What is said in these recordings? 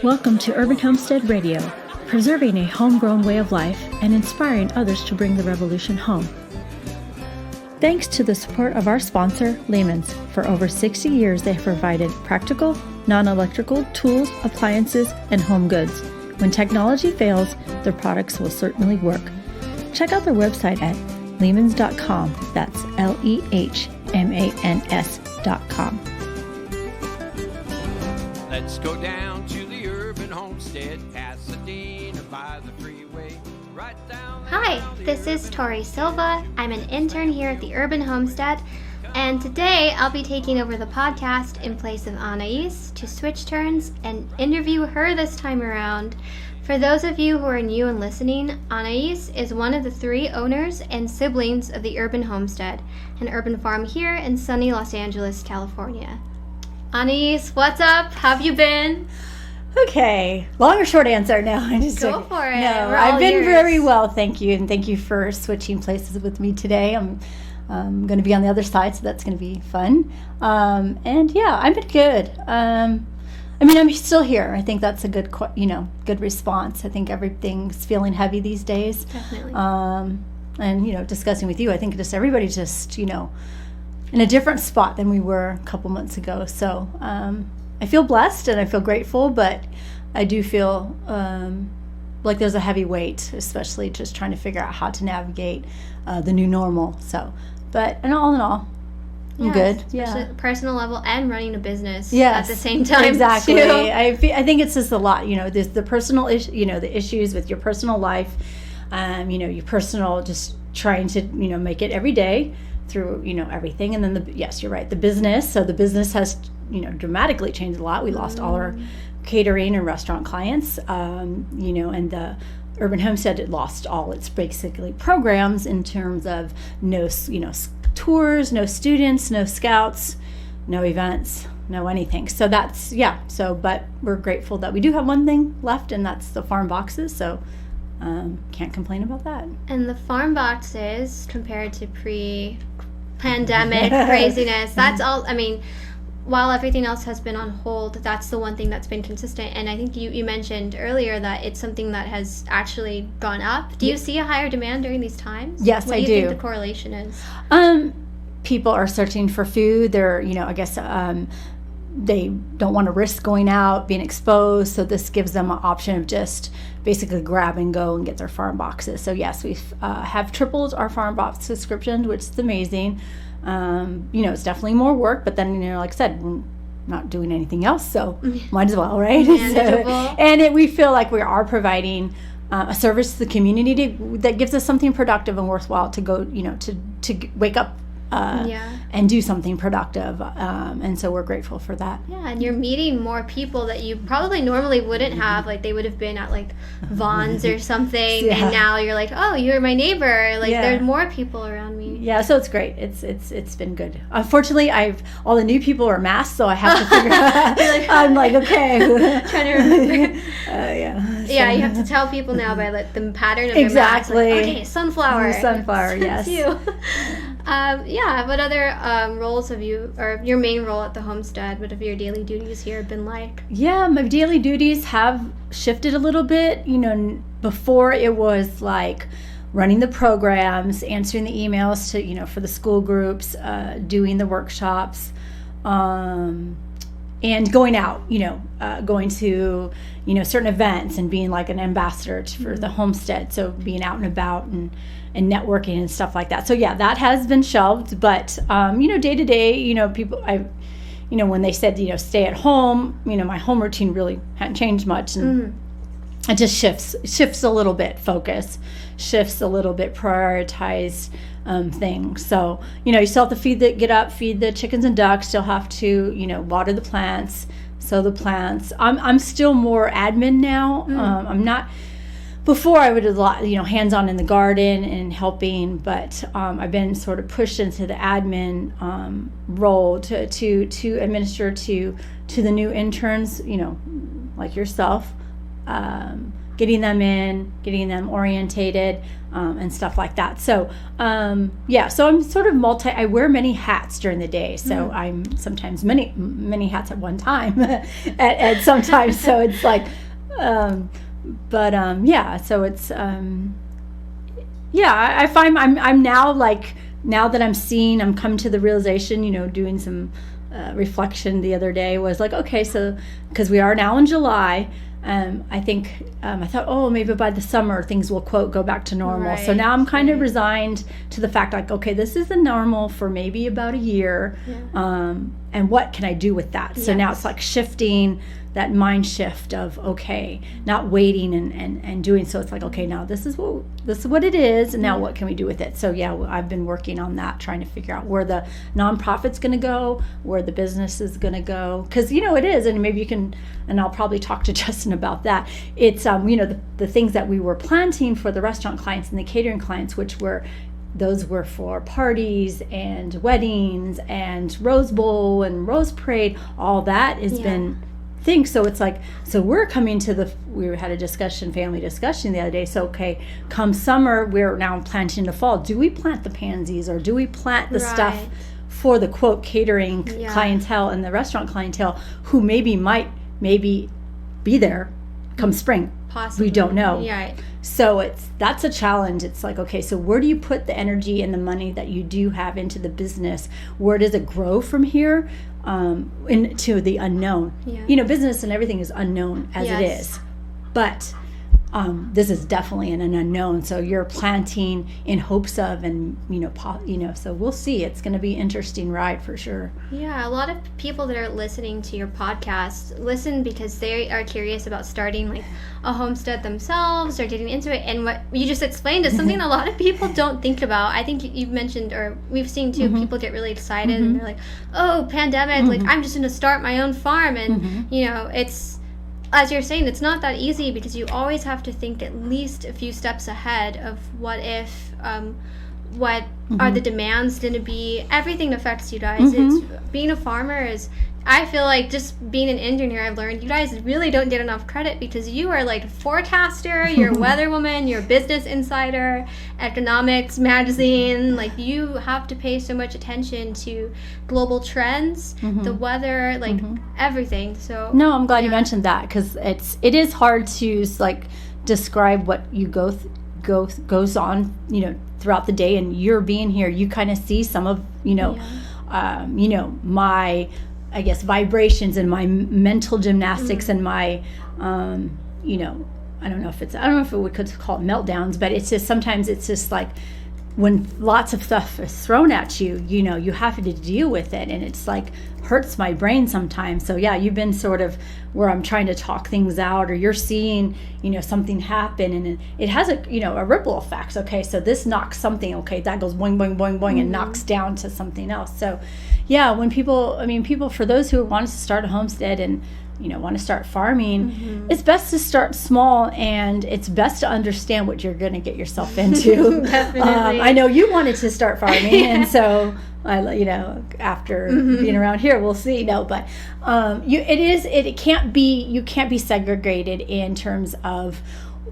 Welcome to Urban Homestead Radio, preserving a homegrown way of life and inspiring others to bring the revolution home. Thanks to the support of our sponsor, Lehmans. For over 60 years, they have provided practical, non-electrical tools, appliances, and home goods. When technology fails, their products will certainly work. Check out their website at lehmans.com. That's Lehmans.com. Let's go down to the urban homestead, Pasadena by the freeway, right down. Hi, this is Tori Silva. I'm an intern here at the Urban Homestead, and today I'll be taking over the podcast in place of Anais to switch turns and interview her this time around. For those of you who are new and listening, Anais is one of the 3 owners and siblings of the Urban Homestead, an urban farm here in sunny Los Angeles, California. Anais, what's up? How have you been? Okay, long or short answer? No, I'm just Go for it. No, I've been very well, thank you, and thank you for switching places with me today. I'm going to be on the other side, so that's going to be fun. And yeah, I've been good. I'm still here. I think that's a good, good response. I think everything's feeling heavy these days. Definitely. And discussing with you, I think just everybody's just in a different spot than we were a couple months ago. So I feel blessed and I feel grateful, but I do feel like there's a heavy weight, especially just trying to figure out how to navigate the new normal. So, but all in all, I'm good. Yeah, personal level and running a business at the same time. Exactly. Too. I think it's just a lot. There's the personal the issues with your personal life. Your personal, just trying to make it every day through everything, and then you're right, the business. So the business has dramatically changed a lot. We lost all our catering and restaurant clients, and the Urban Homestead lost all its basically programs in terms of no tours, no students, no scouts, no events, no anything. So that's but we're grateful that we do have one thing left, and that's the farm boxes. So can't complain about that. And the farm boxes, compared to pre-pandemic craziness, that's all. While everything else has been on hold, that's the one thing that's been consistent. And I think you mentioned earlier that it's something that has actually gone up. Do you see a higher demand during these times? Yes, I do. What do you think the correlation is? People are searching for food. They're, they don't want to risk going out, being exposed. So this gives them an option of just basically grab and go and get their farm boxes. So yes, we have tripled our farm box subscription, which is amazing. It's definitely more work, but then, like I said, we're not doing anything else, so might as well, right? We feel like we are providing a service to the community that gives us something productive and worthwhile to go, to wake up and do something productive, and so we're grateful for that. Yeah, and you're meeting more people that you probably normally wouldn't have. Like, they would have been at Vaughn's or something, and now you're like, oh, you're my neighbor. There's more people around me. Yeah, so it's great. It's been good. Unfortunately, all the new people are masked, so I have to figure out. I'm like, okay, trying to remember. Yeah, you have to tell people now by the pattern of your mask. Okay, sunflower. Sunflower, yes. You. What other roles have you, or your main role at the homestead, what have your daily duties here been like? Yeah, my daily duties have shifted a little bit. Before it was like running the programs, answering the emails to, for the school groups, doing the workshops, and going out, going to, certain events and being like an ambassador for the homestead. So being out and about and networking and stuff like that. So yeah, that has been shelved, but day to day, people, when they said, stay at home, my home routine really hadn't changed much, and it just shifts a little bit, focus shifts a little bit, prioritize things. So, you still have to feed the chickens and ducks, still have to, water the plants, sow the plants. I'm still more admin now. I'm not. Before I would do a lot, hands-on in the garden and helping, but I've been sort of pushed into the admin role to administer to the new interns, like yourself, getting them in, getting them orientated, and stuff like that. So, so I'm sort of I wear many hats during the day. So I'm sometimes many hats at one time at sometimes. So it's like, so it's, I find I'm now like, now that I'm coming to the realization, doing some reflection the other day was like, okay, so because we are now in July, I think I thought, maybe by the summer things will quote go back to normal. Right. So now I'm kind of resigned to the fact like, okay, this is the normal for maybe about a year, and what can I do with that? So now it's like shifting that mind shift of, okay, not waiting and doing. So it's like, okay, now this is what it is, and now what can we do with it? So I've been working on that, trying to figure out where the nonprofit's going to go, where the business is going to go, because it is, and maybe you can, and I'll probably talk to Justin about that. It's the things that we were planting for the restaurant clients and the catering clients, those were for parties and weddings and Rose Bowl and Rose Parade. All that has been things. So it's like, so we're coming to we had a family discussion the other day. So, okay, come summer, we're now planting the fall. Do we plant the pansies, or do we plant the stuff for the quote catering clientele and the restaurant clientele who might be there come spring? Possibly. We don't know. Yeah. So that's a challenge. It's like, okay, so where do you put the energy and the money that you do have into the business? Where does it grow from here? Into the unknown. Business and everything is unknown as it is, but this is definitely an unknown. So you're planting in hopes of, and so we'll see. It's going to be an interesting ride for sure. Yeah, a lot of people that are listening to your podcast listen because they are curious about starting like a homestead themselves or getting into it. And what you just explained is something a lot of people don't think about. I think you've mentioned, or we've seen too, people get really excited and they're like, oh, pandemic, like I'm just going to start my own farm. And it's, as you're saying, it's not that easy because you always have to think at least a few steps ahead of what if, what are the demands going to be. Everything affects you guys. It's being a farmer is, I feel like just being an intern here, I've learned you guys really don't get enough credit because you are like a forecaster, you're a weather woman, you're a business insider, economics magazine. Like you have to pay so much attention to global trends, the weather, like everything. So no, I'm glad you mentioned that because it is hard to like describe what you goes on throughout the day, and you're being here, you kind of see some of my, I guess, vibrations and my mental gymnastics and my, I don't know if we could call it meltdowns, but it's just, sometimes it's just like when lots of stuff is thrown at you, you have to deal with it, and it's like hurts my brain sometimes. So you've been sort of where I'm trying to talk things out, or you're seeing, something happen, and it has a ripple effect. Okay, so this knocks something, okay, that goes boing, boing, boing, boing, and knocks down to something else. So when people, for those who want to start a homestead and want to start farming, it's best to start small, and it's best to understand what you're going to get yourself into. Definitely. I know you wanted to start farming, and so after being around here, we'll see. No, but you can't be segregated in terms of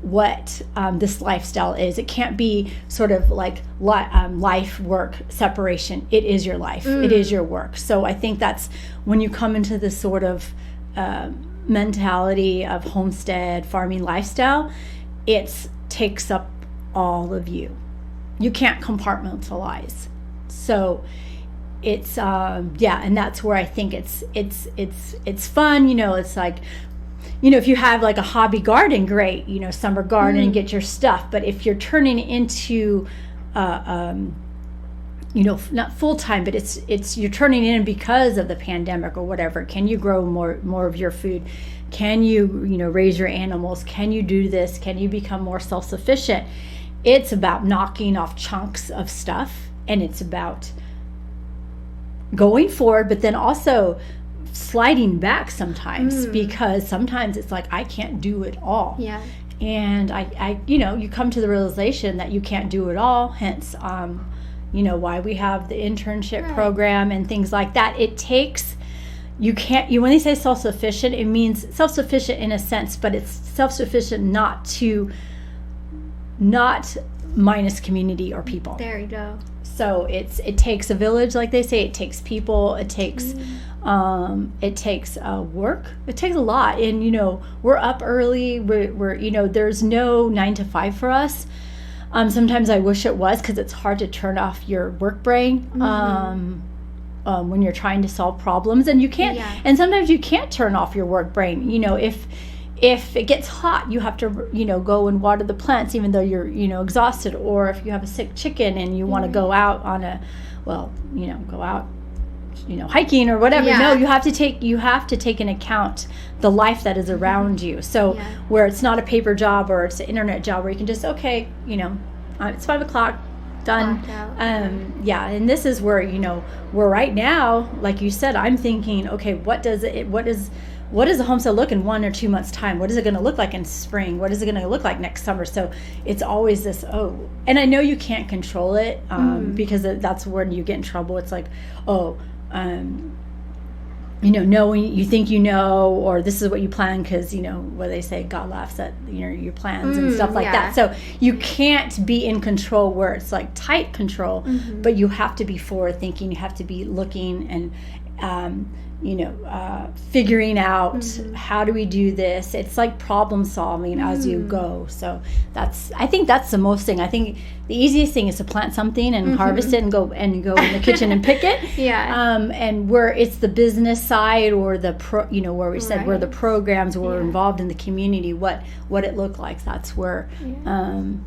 what this lifestyle is. It can't be sort of like life work separation. It is your life. It is your work. So I think that's when you come into this sort of mentality of homestead farming lifestyle, it takes up all of you. You can't compartmentalize. So it's and that's where I think it's fun. It's like, if you have like a hobby garden, great, summer garden and get your stuff. But if you're turning into not full time, but it's you're turning in because of the pandemic or whatever. Can you grow more of your food? Can you raise your animals? Can you do this? Can you become more self-sufficient? It's about knocking off chunks of stuff, and it's about going forward, but then also sliding back sometimes, because sometimes it's like I can't do it all. Yeah. And I you come to the realization that you can't do it all, hence why we have the internship program and things like that. It takes you can't, when they say self-sufficient, it means self-sufficient in a sense, but it's self-sufficient not minus community or people. There you go. So it takes a village, like they say. It takes people. It takes work. It takes a lot. And we're up early. We're there's no 9 to 5 for us. Sometimes I wish it was, because it's hard to turn off your work brain when you're trying to solve problems, and you can't. Yeah. And sometimes you can't turn off your work brain. If it gets hot, you have to, go and water the plants, even though you're, exhausted. Or if you have a sick chicken and you want to go out on hiking or whatever. Yeah. No, you have to take into account the life that is around you. So where it's not a paper job or it's an internet job where you can just, okay, it's 5 o'clock, done. And this is where, where right now, like you said, I'm thinking, okay, what does a homestead look in 1 or 2 months' time? What is it going to look like in spring? What is it going to look like next summer? So it's always this, and I know you can't control it because that's when you get in trouble. It's like, knowing you think or this is what you plan, because what they say, God laughs at your plans and stuff like that. So you can't be in control where it's like tight control, but you have to be forward thinking. You have to be looking and figuring out how do we do this. It's like problem solving as you go. So I think that's the most thing. I think the easiest thing is to plant something and harvest it and go in the kitchen and pick it. And where it's the business side or where we said where the programs were involved in the community, what it looked like. That's where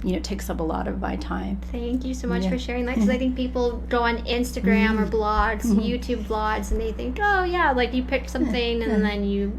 it takes up a lot of my time. Thank you so much for sharing that, because I think people go on Instagram or blogs, YouTube blogs, and they think, like you picked something and then you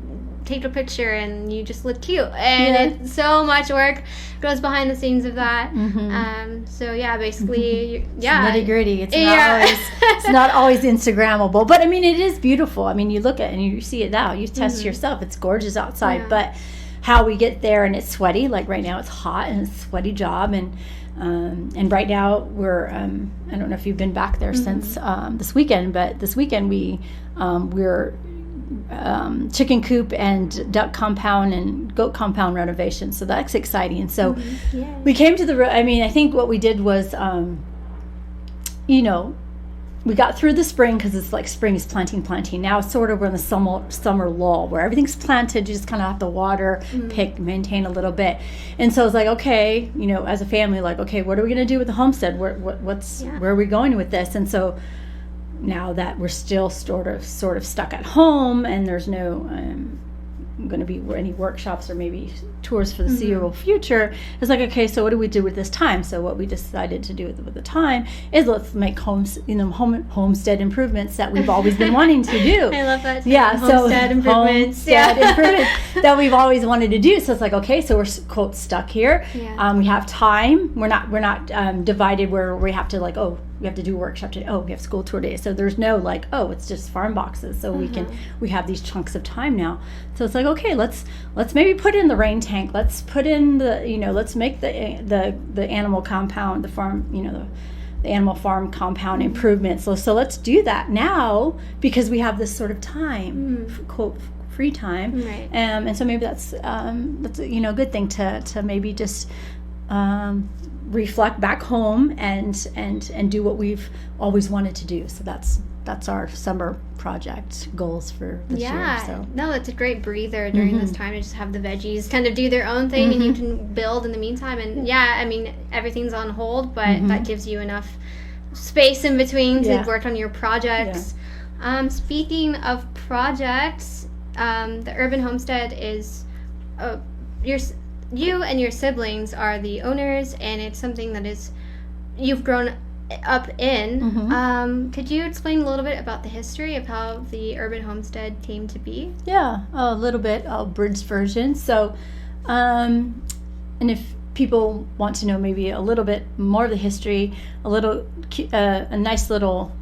take a picture and you just look cute, and it's so much work goes behind the scenes of that. Basically it's nitty gritty. It's not always Instagrammable, but I mean it is beautiful. I mean, you look at it and you see it now, you test yourself, it's gorgeous outside, but how we get there, and it's sweaty, like right now it's hot and it's a sweaty job, and right now we're I don't know if you've been back there since this weekend, but this weekend we're chicken coop and duck compound and goat compound renovation, so that's exciting. And so we came to I think what we did was we got through the spring, because it's like spring is planting. Now it's sort of we're in the summer lull where everything's planted. You just kind of have to water, pick, maintain a little bit. And so it's like, okay, as a family, like, okay, what are we going to do with the homestead? Where are we going with this? And so now that we're still sort of stuck at home, and there's no going to be any workshops or maybe tours for the foreseeable future, it's like, okay, so what do we do with this time? So what we decided to do with the time is let's make homestead improvements that we've always been wanting to do. I love that. Homestead improvements. Improvements that we've always wanted to do. So it's like, okay, so we're quote stuck here. We have time. We're not divided where we have to like, we have to do a workshop today. We have school tour day. So there's no like, it's just farm boxes. So we have these chunks of time now. So it's like, okay, let's maybe put in the rain tank. Let's put in let's make the animal compound, the farm, the animal farm compound improvements. So let's do that now, because we have this sort of time, quote, free time. And so maybe that's a good thing to maybe just reflect back home and do what we've always wanted to do. So that's our summer project goals for this year. So no, it's a great breather during this time to just have the veggies kind of do their own thing, and you can build in the meantime. And I mean, everything's on hold, but that gives you enough space in between to work on your projects. Speaking of projects, the Urban Homestead is you and your siblings are the owners, and it's something that is you've grown up in. Could you explain a little bit about the history of how the Urban Homestead came to be? A little bit, abridged version. So, and if people want to know maybe a little bit more of the history, a nice little,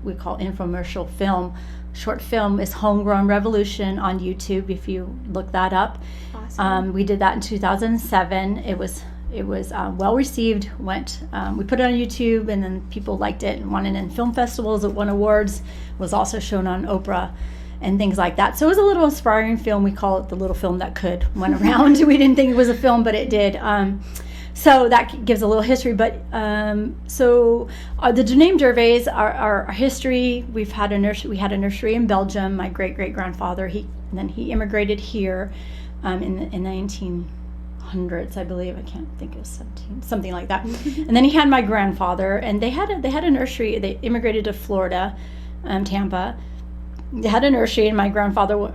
we call infomercial film, short film is Homegrown Revolution on YouTube, if you look that up. Awesome. We did that in 2007. It was well received. We put it on YouTube, and then people liked it and won it in film festivals. It won awards. Was also shown on Oprah, and things like that. So it was a little inspiring film. We call it the little film that could went around. We didn't think it was a film, but it did. So that gives a little history. But the name Dervaes, our history. We had a nursery in Belgium. My great grandfather. He immigrated here in the 1900s, I believe. I can't think it was 17, something like that. And then he had my grandfather, and they had a nursery. They immigrated to Florida, Tampa. They had a nursery, and my grandfather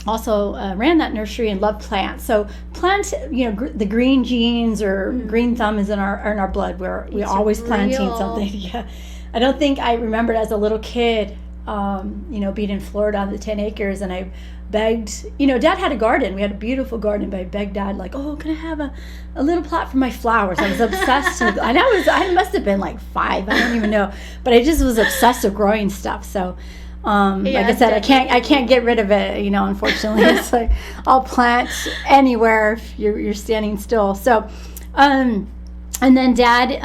also ran that nursery and loved plants. So plants, the green genes or green thumb is in our blood. We're always planting something. Yeah, I don't think I remembered as a little kid, being in Florida on the 10 acres, and I begged. Dad had a garden. We had a beautiful garden, but I begged Dad, like, "Oh, can I have a little plot for my flowers?" I was obsessed with. I must have been like 5. I don't even know, but I just was obsessed with growing stuff. So. Like I said, I can't get rid of it, unfortunately. It's like I'll plant anywhere if you're standing still. So, and then Dad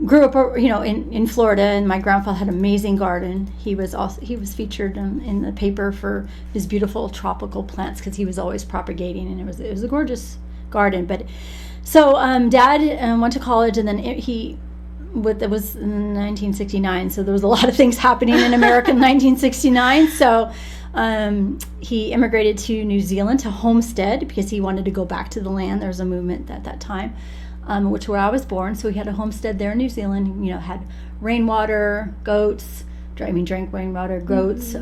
grew up, in Florida, and my grandfather had an amazing garden. He was featured in the paper for his beautiful tropical plants because he was always propagating, and it was a gorgeous garden. But so Dad went to college, and then it was in 1969, so there was a lot of things happening in America in 1969. So he immigrated to New Zealand, to Homestead, because he wanted to go back to the land. There was a movement at that time, where I was born. So he had a homestead there in New Zealand. Had rainwater, goats. Drank rainwater, goats,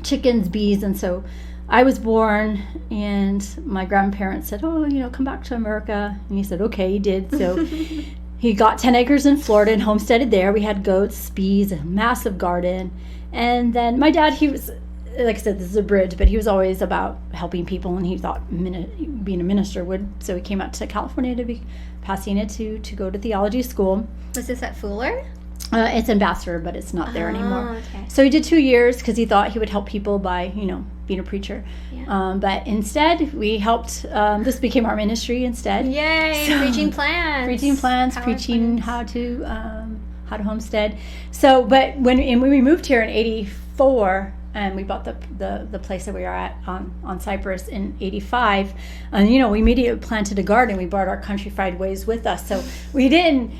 chickens, bees, and so I was born. And my grandparents said, "Oh, come back to America." And he said, "Okay," he did. So. He got 10 acres in Florida and homesteaded there. We had goats, bees, a massive garden. And then my dad, he was, like I said, this is a bridge, but he was always about helping people, and he thought being a minister would. So he came out to California to be Pasadena to go to theology school. Was this at Fuller? It's Ambassador, but it's not there anymore. Okay. So he did 2 years because he thought he would help people by, being a preacher. Yeah. But instead, we helped. This became our ministry instead. Yay! So, preaching plants. Preaching how to homestead. So, but when we moved here in '84. And we bought the place that we are at on Cypress in '85, and we immediately planted a garden. We brought our countrified ways with us, so we didn't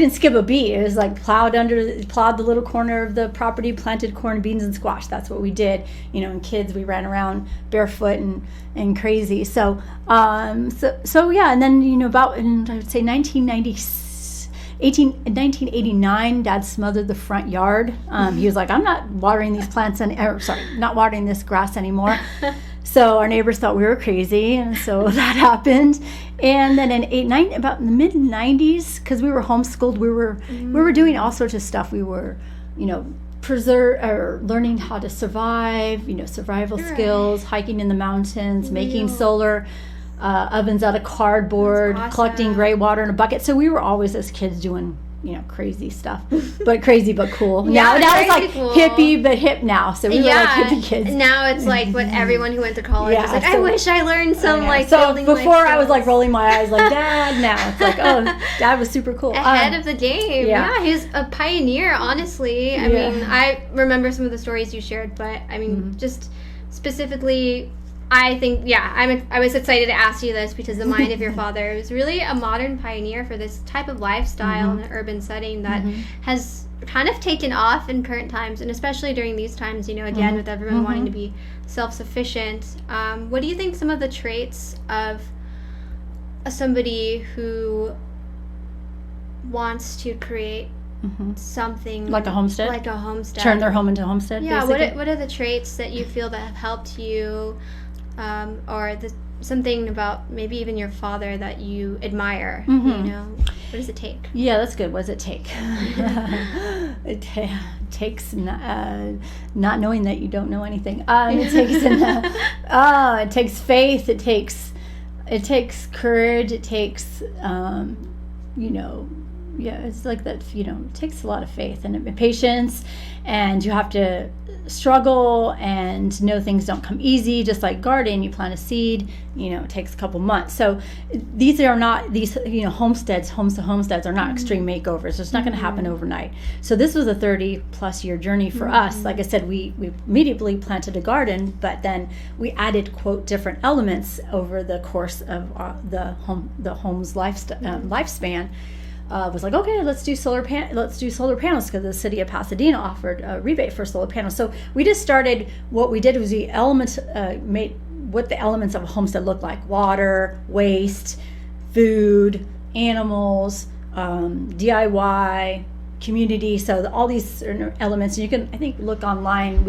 skip a beat. It was like plowed the little corner of the property, planted corn, beans, and squash. That's what we did. And kids, we ran around barefoot and crazy. So yeah, and then about in, I would say 1989, Dad smothered the front yard. He was like, "I'm not watering these not watering this grass anymore." So our neighbors thought we were crazy, and so that happened. And then about in the mid 90s, because we were homeschooled, we were doing all sorts of stuff. We were, learning how to survive, survival skills, hiking in the mountains, making solar ovens out of cardboard, collecting gray water in a bucket. So we were always, as kids, doing crazy stuff, but crazy but cool. Now it's like cool. Hippie but hip now. So we were like hippie kids. Now it's like what everyone who went to college is like. I wish I learned some building. So before I was like rolling my eyes like Dad. Now it's like, oh, Dad was super cool. Ahead of the game. Yeah, he was a pioneer. Honestly, I mean, I remember some of the stories you shared, but I mean, just specifically. I think, I was excited to ask you this because the mind of your father was really a modern pioneer for this type of lifestyle in an urban setting that has kind of taken off in current times, and especially during these times, again, with everyone wanting to be self-sufficient. What do you think some of the traits of somebody who wants to create something like a homestead, turn their home into a homestead? Yeah. What are the traits that you feel that have helped you? Or something about maybe even your father that you admire, what does it take? Yeah, that's good. What does it take? It takes not knowing that you don't know anything. It takes faith. It takes courage. It takes, it's like that, it takes a lot of faith and patience, and you have to struggle and know things don't come easy. Just like garden, you plant a seed, it takes a couple months. So these are not homes to homesteads are not extreme makeovers. It's not going to happen overnight. So this was a 30 plus year journey for us. Like I said, we immediately planted a garden, but then we added, quote, different elements over the course of the home's lifespan. Was like, okay, let's do solar panels, because the city of Pasadena offered a rebate for solar panels. So we just started. What we did was we made what the elements of a homestead look like: water, waste, food, animals, DIY, community. So all these elements. And you can, I think, look online.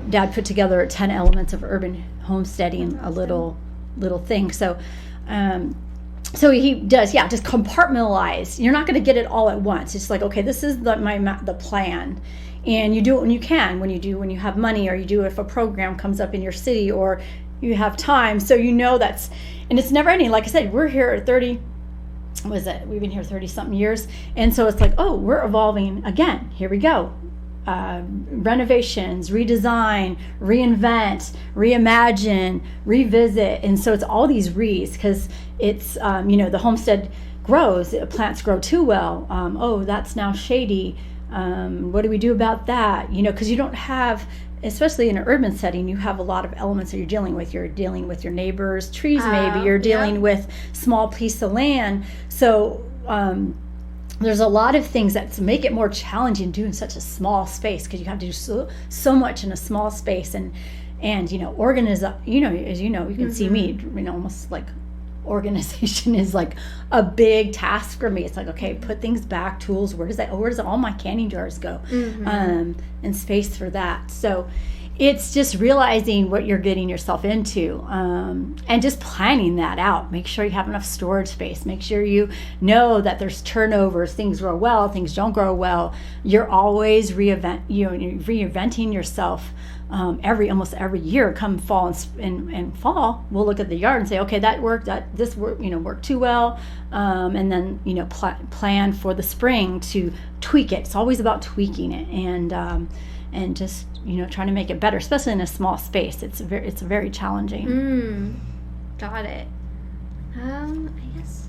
Dad put together 10 elements of urban homesteading, a little thing. So. So he does, just compartmentalize. You're not going to get it all at once. It's like, okay, this is the plan, and you do it when you can, when you have money, or you do it if a program comes up in your city, or you have time. So and it's never ending. Like I said, we're here at 30. We've been here 30 something years, and so it's like, oh, we're evolving again. Here we go. Renovations, redesign, reinvent, reimagine, revisit. And so it's all these re's, because it's, the homestead grows, plants grow too well. Oh, that's now shady. What do we do about that? Because you don't have, especially in an urban setting, you have a lot of elements that you're dealing with. You're dealing with your neighbors' trees, maybe. You're dealing with small piece of land. So, there's a lot of things that make it more challenging doing such a small space, because you have to do so much in a small space, and organize. As you can see me, almost like organization is like a big task for me. It's like, okay, put things back, tools. Where does all my canning jars go? And space for that. So it's just realizing what you're getting yourself into, and just planning that out. Make sure you have enough storage space. Make sure you know that there's turnovers. Things grow well, things don't grow well. You're always reinventing yourself. Almost every year, come fall and fall, we'll look at the yard and say, okay, that worked. This worked too well, and then plan for the spring to tweak it. It's always about tweaking it, and just trying to make it better, especially in a small space. It's very challenging. Got it. I guess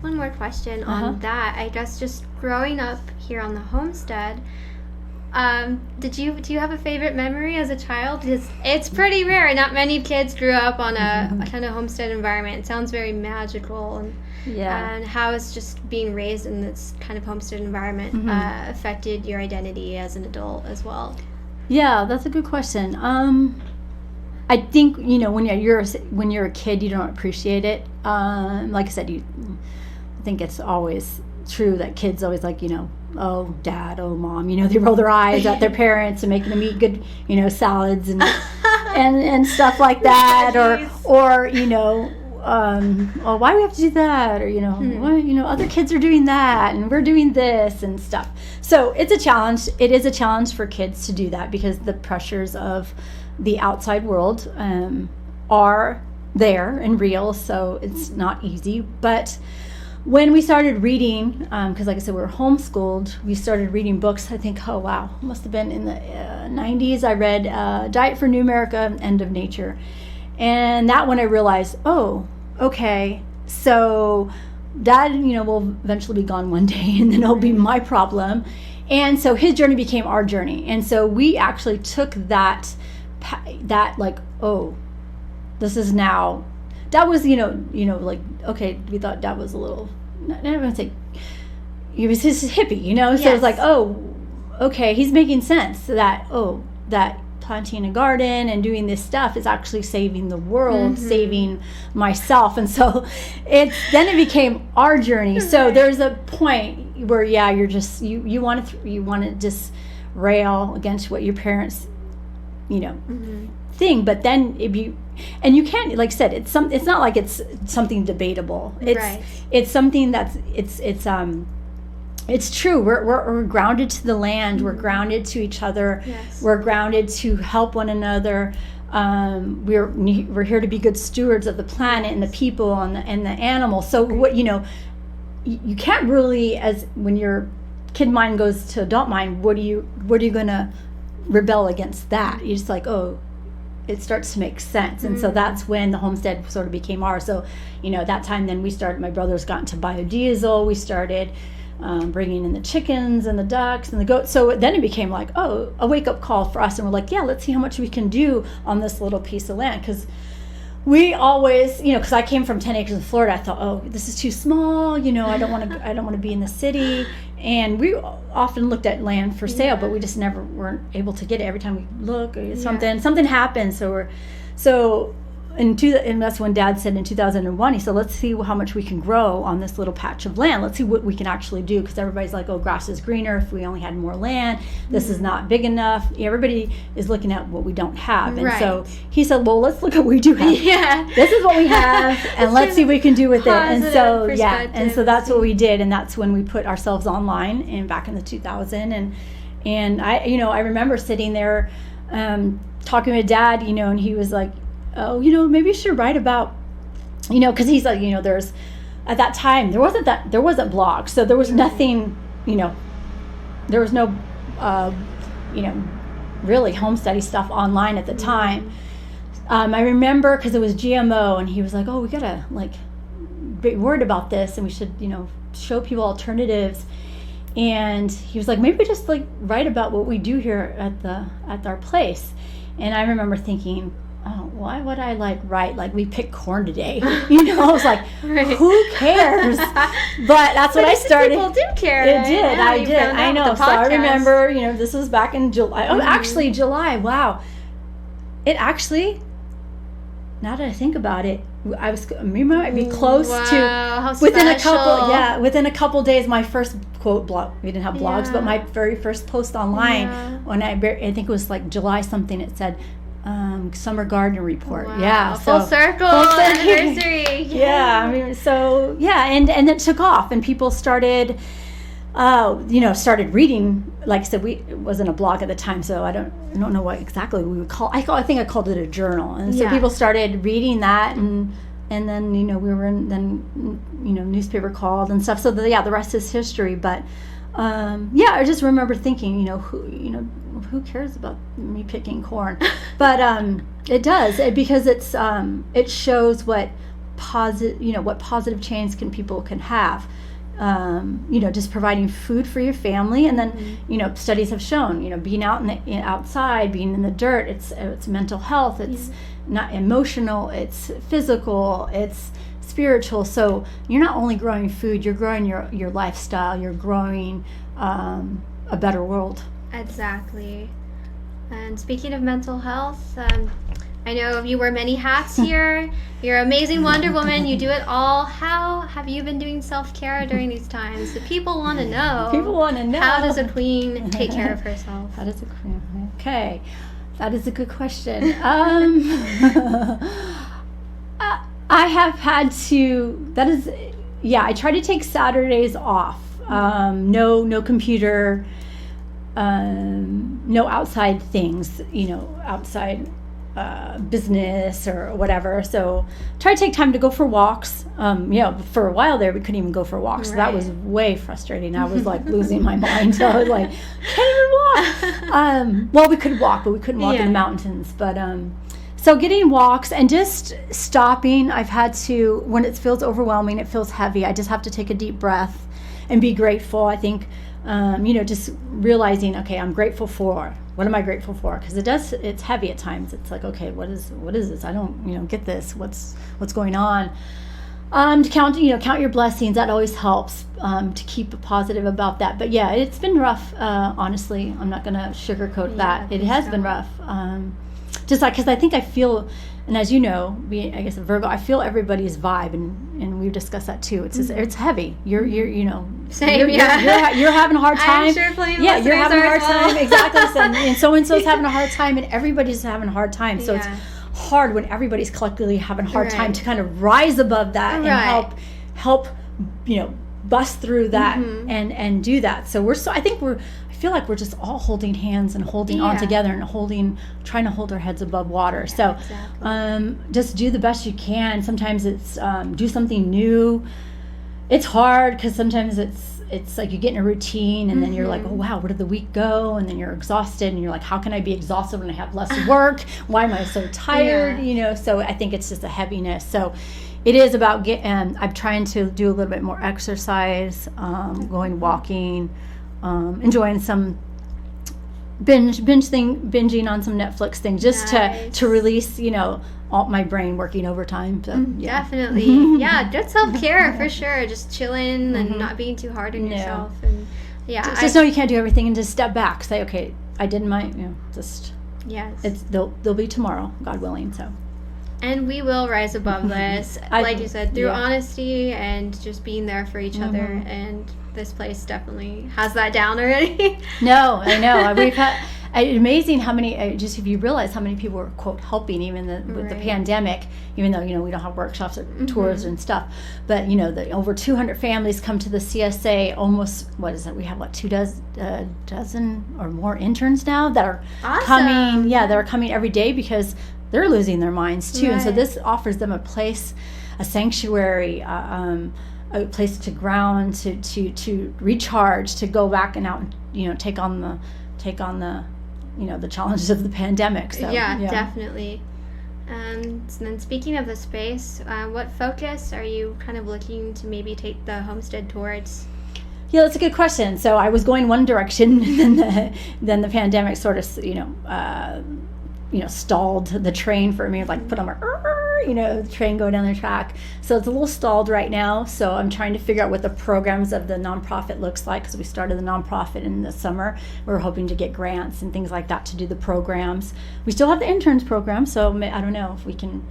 one more question on that. I guess just growing up here on the homestead, do you have a favorite memory as a child? Because it's pretty rare. Not many kids grew up on a kind of homestead environment. It sounds very magical. And how has just being raised in this kind of homestead environment affected your identity as an adult as well? Yeah, that's a good question. I think when you're a kid, you don't appreciate it. Like I said, I think it's always true that kids always like oh dad, oh mom, they roll their eyes at their parents and making them eat good salads and and stuff like that, or oh, why do we have to do that, or why, other kids are doing that and we're doing this and stuff. So it's a challenge. It is a challenge for kids to do that, because the pressures of the outside world are there and real. So it's not easy. But when we started reading, because like I said, we were homeschooled, we started reading books. I think, oh wow, must have been in the 90s. I read Diet for New America, End of Nature. And that one I realized, oh, okay, so Dad, will eventually be gone one day, and then it'll be my problem. And so his journey became our journey. And so we actually took that like, oh, this is now, Dad was, like, okay, we thought Dad was a little, I don't want to say, he was his hippie, so Yes. it's like, oh, okay, he's making sense that planting a garden and doing this stuff is actually saving the world, saving myself. And so then it became our journey. So there's a point where you're just you want to just rail against what your parents think, but then and you can't, like I said, it's not like it's something debatable. It's something that's it's true. We're grounded to the land. We're grounded to each other. Yes. We're grounded to help one another. We're here to be good stewards of the planet and the people and the animals. So what you can't really, as when your kid mind goes to adult mind, what are you gonna rebel against that. You're just like, oh, it starts to make sense. And so that's when the homestead sort of became ours. So, at that time, then we started, my brothers got into biodiesel. We started bringing in the chickens and the ducks and the goats. So then it became like, oh, a wake-up call for us. And we're like, yeah, let's see how much we can do on this little piece of land. Because we always, because I came from 10 acres in Florida, I thought, oh, this is too small. I don't want to be in the city. And we often looked at land for sale, but we just never weren't able to get it. Every time we look, something happened. And that's when Dad said in 2001, he said, let's see how much we can grow on this little patch of land. Let's see what we can actually do. Because everybody's like, oh, grass is greener if we only had more land. This is not big enough. Everybody is looking at what we don't have. And so he said, well, let's look at what we do have. Yeah. This is what we have, and let's see what we can do with it. And so, and so that's what we did. And that's when we put ourselves online and back in the 2000. And I remember sitting there talking with Dad, and he was like, oh, maybe you should write about, because he's like, there's, at that time, there wasn't blogs, so there was nothing, there was no, really homesteady stuff online at the time. I remember, because it was GMO, and he was like, oh, we gotta, be worried about this, and we should, show people alternatives. And he was like, maybe just, write about what we do here at our place. And I remember thinking, oh, why would I write we pick corn today? I was like, who cares? But that's what I started. People do care. It did. I did. I know. So I remember, this was back in July. Oh, actually, July. Wow. It actually, now that I think about it, we might be close to within a couple days. My first quote blog. We didn't have blogs, but my very first post online when I think it was July something. It said, summer garden report. Wow. Yeah, full circle anniversary. And it took off, and people started reading. Like I said, it wasn't a blog at the time, so I don't know what exactly we would call. I think I called it a journal, and so people started reading that, and then we were newspaper called and stuff. So the rest is history. But I just remember thinking, who cares about me picking corn? But it does, because it shows what positive change people can have. Just providing food for your family, and then studies have shown being outside, being in the dirt, it's mental health, it's not emotional, it's physical, it's spiritual. So you're not only growing food, you're growing your lifestyle, you're growing a better world. Exactly. And speaking of mental health, I know you wear many hats here. You're an amazing Wonder Woman. You do it all. How have you been doing self-care during these times? The people want to know. People want to know. How does a queen take care of herself? How does a queen? Okay, that is a good question. I have had to. I try to take Saturdays off. No computer. No outside things, outside business or whatever. So try to take time to go for walks. For a while there, we couldn't even go for walks. So that was way frustrating. I was losing my mind. So I was like, can't even walk. We could walk, but we couldn't walk in the mountains. But so getting walks and just stopping. I've had to, when it feels overwhelming, it feels heavy, I just have to take a deep breath and be grateful. I think just realizing, okay, I'm grateful for, what am I grateful for? Because it's heavy at times. It's like, okay, what is this? I don't, get this. What's going on? To count your blessings. That always helps, to keep positive about that. But yeah, it's been rough. Honestly, I'm not going to sugarcoat that. It has been rough. Just because I think I feel, and as you know, I guess a Virgo, I feel everybody's vibe, and we've discussed that too. It's just, it's heavy. You're Same, you're having a hard time. I'm sure plenty of you're having a hard well. time. Exactly. And so and so's having a hard time, and everybody's having a hard time. So it's hard when everybody's collectively having a hard time to kind of rise above that and help bust through that and do that. So I feel like we're just all holding hands and holding on together and trying to hold our heads above water. So just do the best you can. Sometimes it's do something new. It's hard because sometimes it's it's like you get in a routine, and then you're like, oh wow, where did the week go? And then you're exhausted, and you're like, how can I be exhausted when I have less work? Why am I so tired? So I think it's just a heaviness. So it is about I'm trying to do a little bit more exercise, going walking, enjoying some binging on some Netflix things, just to release, all my brain working overtime. So, definitely. Yeah, good self-care for sure. Just chilling and not being too hard on yourself. And just know you can't do everything, and just step back. Say, okay, I did my, they'll be tomorrow, God willing. So. And we will rise above this, like you said, through honesty and just being there for each other. And this place definitely has that down already. No, I know. We've had amazing how many, just if you realize how many people were, quote, helping even with the pandemic, even though, we don't have workshops or tours and stuff. But, the over 200 families come to the CSA, almost, what is it? We have, like, 2 dozen or more interns now that are coming. Yeah, they're coming every day because they're losing their minds too. And so this offers them a place, a sanctuary, a place to ground, to recharge, to go back and out and take on the the challenges of the pandemic. So definitely. So then, speaking of the space, what focus are you kind of looking to maybe take the homestead towards? Yeah, that's a good question. So I was going one direction, and then the pandemic sort of stalled the train for me, like put on my the train going down the track. So it's a little stalled right now. So I'm trying to figure out what the programs of the nonprofit looks like, because we started the nonprofit in the summer. We're hoping to get grants and things like that to do the programs. We still have the interns program, so I don't know if we can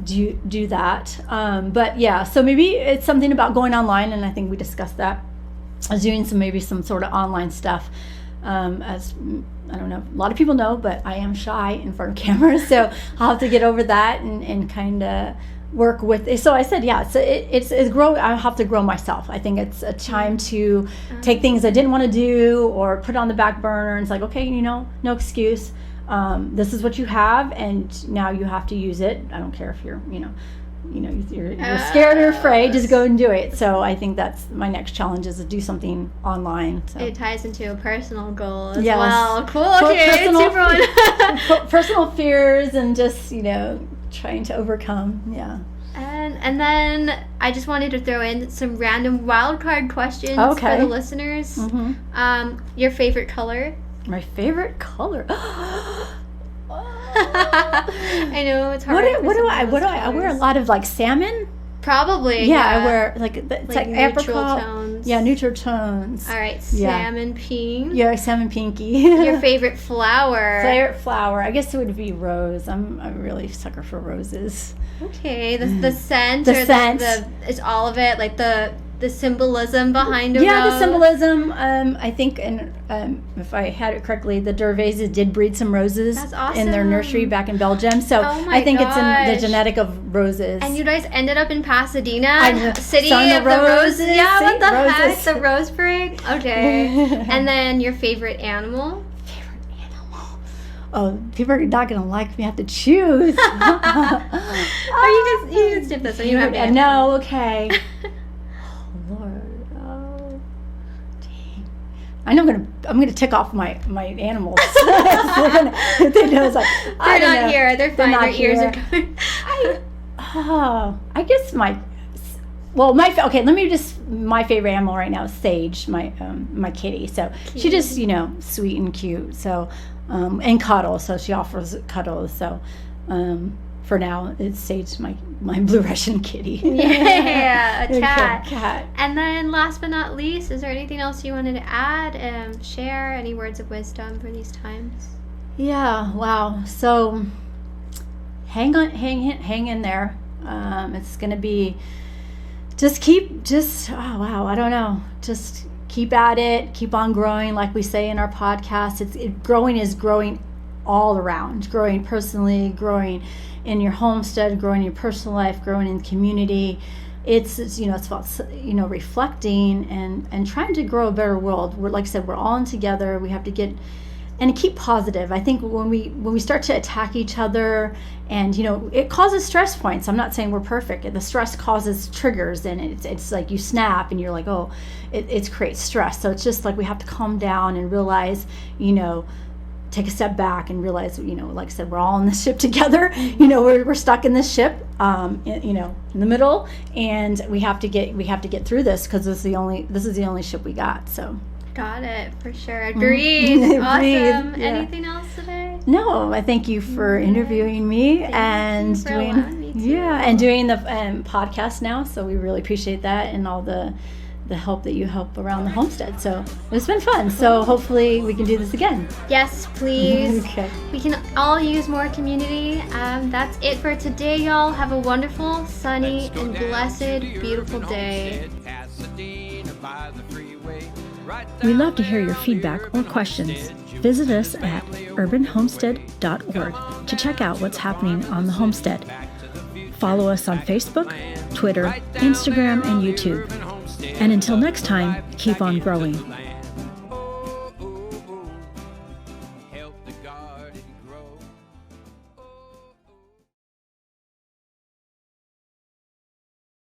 do that. But yeah, so maybe it's something about going online, and I think we discussed that. I was doing some sort of online stuff. As I don't know, a lot of people know, but I am shy in front of cameras, so I'll have to get over that and kind of work with it. So I said, it's grow. I have to grow myself. I think it's a time to take things I didn't want to do or put on the back burner, and it's like, okay, no excuse. This is what you have, and now you have to use it. I don't care if you're you're scared or afraid, just go and do it. So I think that's my next challenge, is to do something online. So. It ties into a personal goal as well. Cool. Okay. Personal fears, and just trying to overcome. Yeah. And then I just wanted to throw in some random wild card questions for the listeners. Your favorite color? My favorite color. I know it's hard. What do I wear? A lot of salmon. Probably. Yeah, I wear it's like neutral apricot tones. Yeah, neutral tones. All right, salmon pink. Yeah, salmon pinky. Your favorite flower? Favorite flower, I guess it would be rose. I'm really sucker for roses. Okay, the scent. The scent. Is all of it, like the symbolism behind it? Yeah, the symbolism. I think, and if I had it correctly, the Dervaes did breed some roses in their nursery back in Belgium. So I think it's in the genetic of roses. And you guys ended up in Pasadena, city of the roses. Yeah, what the heck? The Rose Parade? Okay. And then your favorite animal? Oh, people are not going to like me. I have to choose. Or you just skip this one. You don't have to. No, okay. Lord, oh, dang! I know I'm gonna tick off my animals. They're not here. They're fine. Their ears are covered. I guess my favorite animal right now is Sage, my kitty. So she just sweet and cute. So and cuddle. So she offers cuddles. So. For now, it's Sage, my blue Russian kitty. Yeah, a cat. Cat. And then last but not least, is there anything else you wanted to add? Share any words of wisdom for these times? Yeah, wow. So hang in there. It's going to be, just keep at it, keep on growing, like we say in our podcast. Growing is growing all around, growing personally, growing in your homestead, growing in your personal life, growing in community. It's about reflecting and trying to grow a better world. Like I said, we're all in together. We have to get keep positive. I think when we start to attack each other, and it causes stress points. I'm not saying we're perfect. The stress causes triggers, and it's like you snap and you're like, oh, it creates stress. So it's just like we have to calm down and realize, take a step back and realize, like I said, we're all in this ship together. We're stuck in this ship, in the middle, and we have to get through this, because this is the only ship we got. So. Got it, for sure. Breathe. Awesome. Yeah. Anything else today? No, I thank you for interviewing me and doing the podcast now. So we really appreciate that, and all the help that you help around the homestead. So it's been fun. So hopefully we can do this again. Yes, please. Okay. We can all use more community. That's it for today, y'all. Have a wonderful, sunny, and blessed, beautiful day. We love to hear your feedback or questions. Visit us at urbanhomestead.org to check out what's happening on the homestead. Follow us on Facebook, Twitter, Instagram, and YouTube. And until next time, keep on growing.